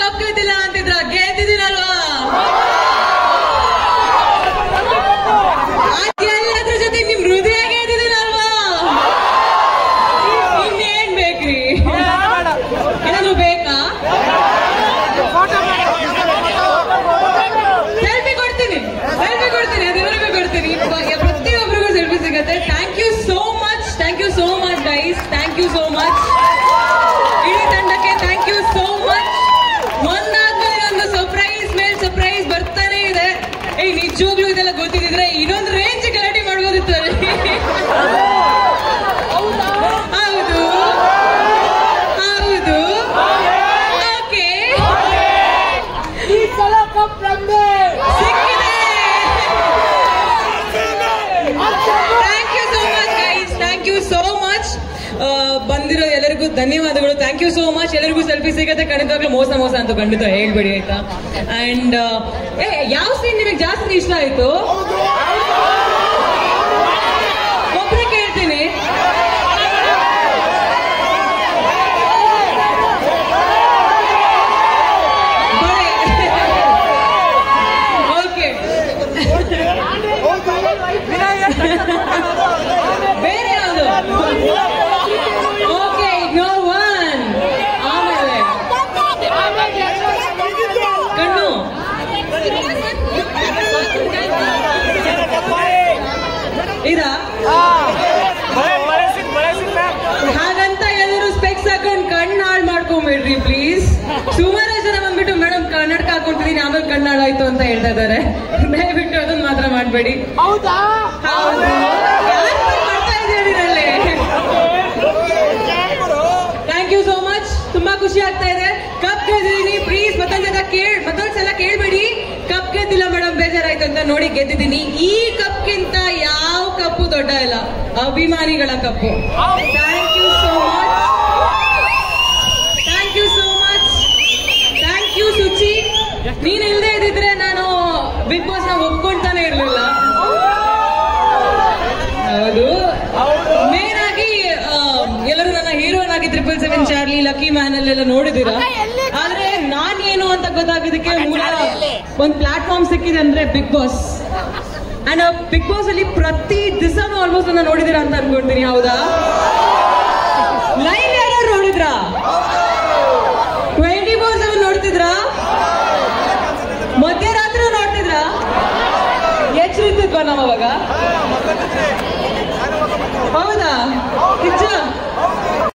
Cup ಗೆದ್ದಿಲ್ಲ ಅಂತಿದ್ರ, ಗೆದ್ದಿದ್ದೀನಲ್ವಾ? ಎಲ್ಲದ್ರ ಜೊತೆ ನಿಮ್ ಹೃದಯ ಗೆದ್ದಿದ್ದೀನಲ್ವಾ? ಇನ್ನೇನ್ ಬೇಕ್ರಿ? ಏನಾದ್ರು ಬೇಕಾ? ಸೆಲ್ಫಿ ಕೊಡ್ತೀನಿ, ಅದೆಲ್ಲರಿಗೂ ಕೊಡ್ತೀನಿ. ಪ್ರತಿಯೊಬ್ಬರಿಗೂ ಸೆಲ್ಫಿ ಸಿಗತ್ತೆ. Thank you so much guys, thank you so much. ಇಡೀ ತಂಡಕ್ಕೆ ಥ್ಯಾಂಕ್ ಯು ಸೋ ಮಚ್. ಒಂದಾದ್ಮೇಲೆ ಒಂದು ಸರ್ಪ್ರೈಸ್ ಮೇಲೆ ಸರ್ಪ್ರೈಸ್ ಬರ್ತಾನೆ ಇದೆ. ನಿಜವಾಗ್ಲೂ ಇದೆಲ್ಲ ಗೊತ್ತಿದ್ರೆ ಇನ್ನೊಂದು ರೇಂಜ್ ಗಲಾಟೆ ಮಾಡ್ಬೋದಿತ್ತು. ಹೌದು ಓಕೆ, ಸಿಕ್ಕಿದೆ. Thank you so much guys, thank you so much. ಬಂದಿರೋ ಎಲ್ಲರಿಗೂ ಧನ್ಯವಾದಗಳು. Thank you so much. ಎಲ್ಲರಿಗೂ ಸೆಲ್ಫಿ ಸಿಗತ್ತೆ. ಖಂಡಿತವಾಗ್ಲೂ ಮೋಸ ಅಂತ ಖಂಡಿತ ಹೇಳ್ಬೇಡಿ ಆಯ್ತಾ. ಅಂಡ್ ಯಾವ ಸೀನ್ ನಿಮಗೆ ಜಾಸ್ತಿ ಇಷ್ಟ ಆಯ್ತು? ಒಬ್ರೆ ಕೇಳ್ತೀನಿ. ಓಕೆ, ಬೇರೆ ಯಾವುದು? Okay, ignore one. ಆಮೇಲೆ ಕಣ್ಣು ಇದಾ? ಹಾಗಂತ ಎಲ್ಲರೂ ಸ್ಪೆಕ್ಸ್ ಹಾಕೊಂಡು ಕಣ್ಣು ಹಾಳು ಮಾಡ್ಕೊಂಬಿಡ್ರಿ ಪ್ಲೀಸ್. ಸುಮಾರು ಜನ ಬಂದ್ಬಿಟ್ಟು ಮೇಡಮ್ ಕನ್ನಡಕ ಹಾಕೊಂಡ್ತೀನಿ ಆಮೇಲೆ ಕಣ್ಣು ಹಾಳಾಯ್ತು ಅಂತ ಹೇಳ್ತಾ ಇದ್ದಾರೆ. ದಯವಿಟ್ಟು ಅದನ್ನ ಮಾತ್ರ ಮಾಡಬೇಡಿ. Thank you so much. ತುಂಬಾ ಖುಷಿ ಆಗ್ತಾ ಇದೆ. ಕಪ್ ಗೆದ್ದಿದ್ದೀನಿ. ಪ್ಲೀಸ್ ಮತ್ತೊಂದ್ಸಲ ಕೇಳ್ಬೇಡಿ ಕಪ್ ಗೆದ್ದಿಲ್ಲ ಮೇಡಮ್ ಬೇಜಾರಾಯ್ತು ಅಂತ. ನೋಡಿ, ಗೆದ್ದಿದ್ದೀನಿ. ಈ ಕಪ್ಗಿಂತ ಯಾವ ಕಪ್ಪು ದೊಡ್ಡ ಇಲ್ಲ, ಅಭಿಮಾನಿಗಳ cup. Thank you so much. Thank you so much. Thank you Suchi. ನೀನ್ ಇಲ್ದೇ ಇದ್ದಿದ್ರೆ ನಾನು ಬಿಗ್ ಬಾಸ್ ನ ಒಪ್ಕೊಂತಾನೆ ಇರ್ಲಿಲ್ಲ. ಹೌದು, ಮೇನ್ ಆಗಿ ಎಲ್ಲರೂ ನನ್ನ ಹೀರೋಯಿನ್ ಆಗಿ 777 ಚಾರ್ಲಿ, ಲಕ್ಕಿ ಮ್ಯಾನ್ ಅಲ್ಲೆಲ್ಲ ನೋಡಿದೀರಾ. ಆದ್ರೆ ನಾನ್ ಏನು ಅಂತ ಗೊತ್ತಾಗೋದಕ್ಕೆ ಮೂಲ ಒಂದು ಪ್ಲಾಟ್ಫಾರ್ಮ್ ಸಿಕ್ಕಿದೆ ಅಂದ್ರೆ Bigg Boss. And Bigg Boss ಅಲ್ಲಿ ಪ್ರತಿ ದಿವಸನೂ ಆಲ್ಮೋಸ್ಟ್ ನನ್ನ ನೋಡಿದೀರಾ ಅಂತ ಅನ್ಕೊಳ್ತೀನಿ. ಹೌದಾ? ಲೈವ್ ಯಾರು ನೋಡಿದ್ರಾ? 24/7 ನೋಡ್ತಿದ್ರಾ? ಮಧ್ಯರಾತ್ರಿ ನೋಡ್ತಿದ್ರಾ? ಎಚ್ಚರಿದ್ವಾ ನಾವ್ ಅವಾಗ? ಹೌದಾ? ನಿಜ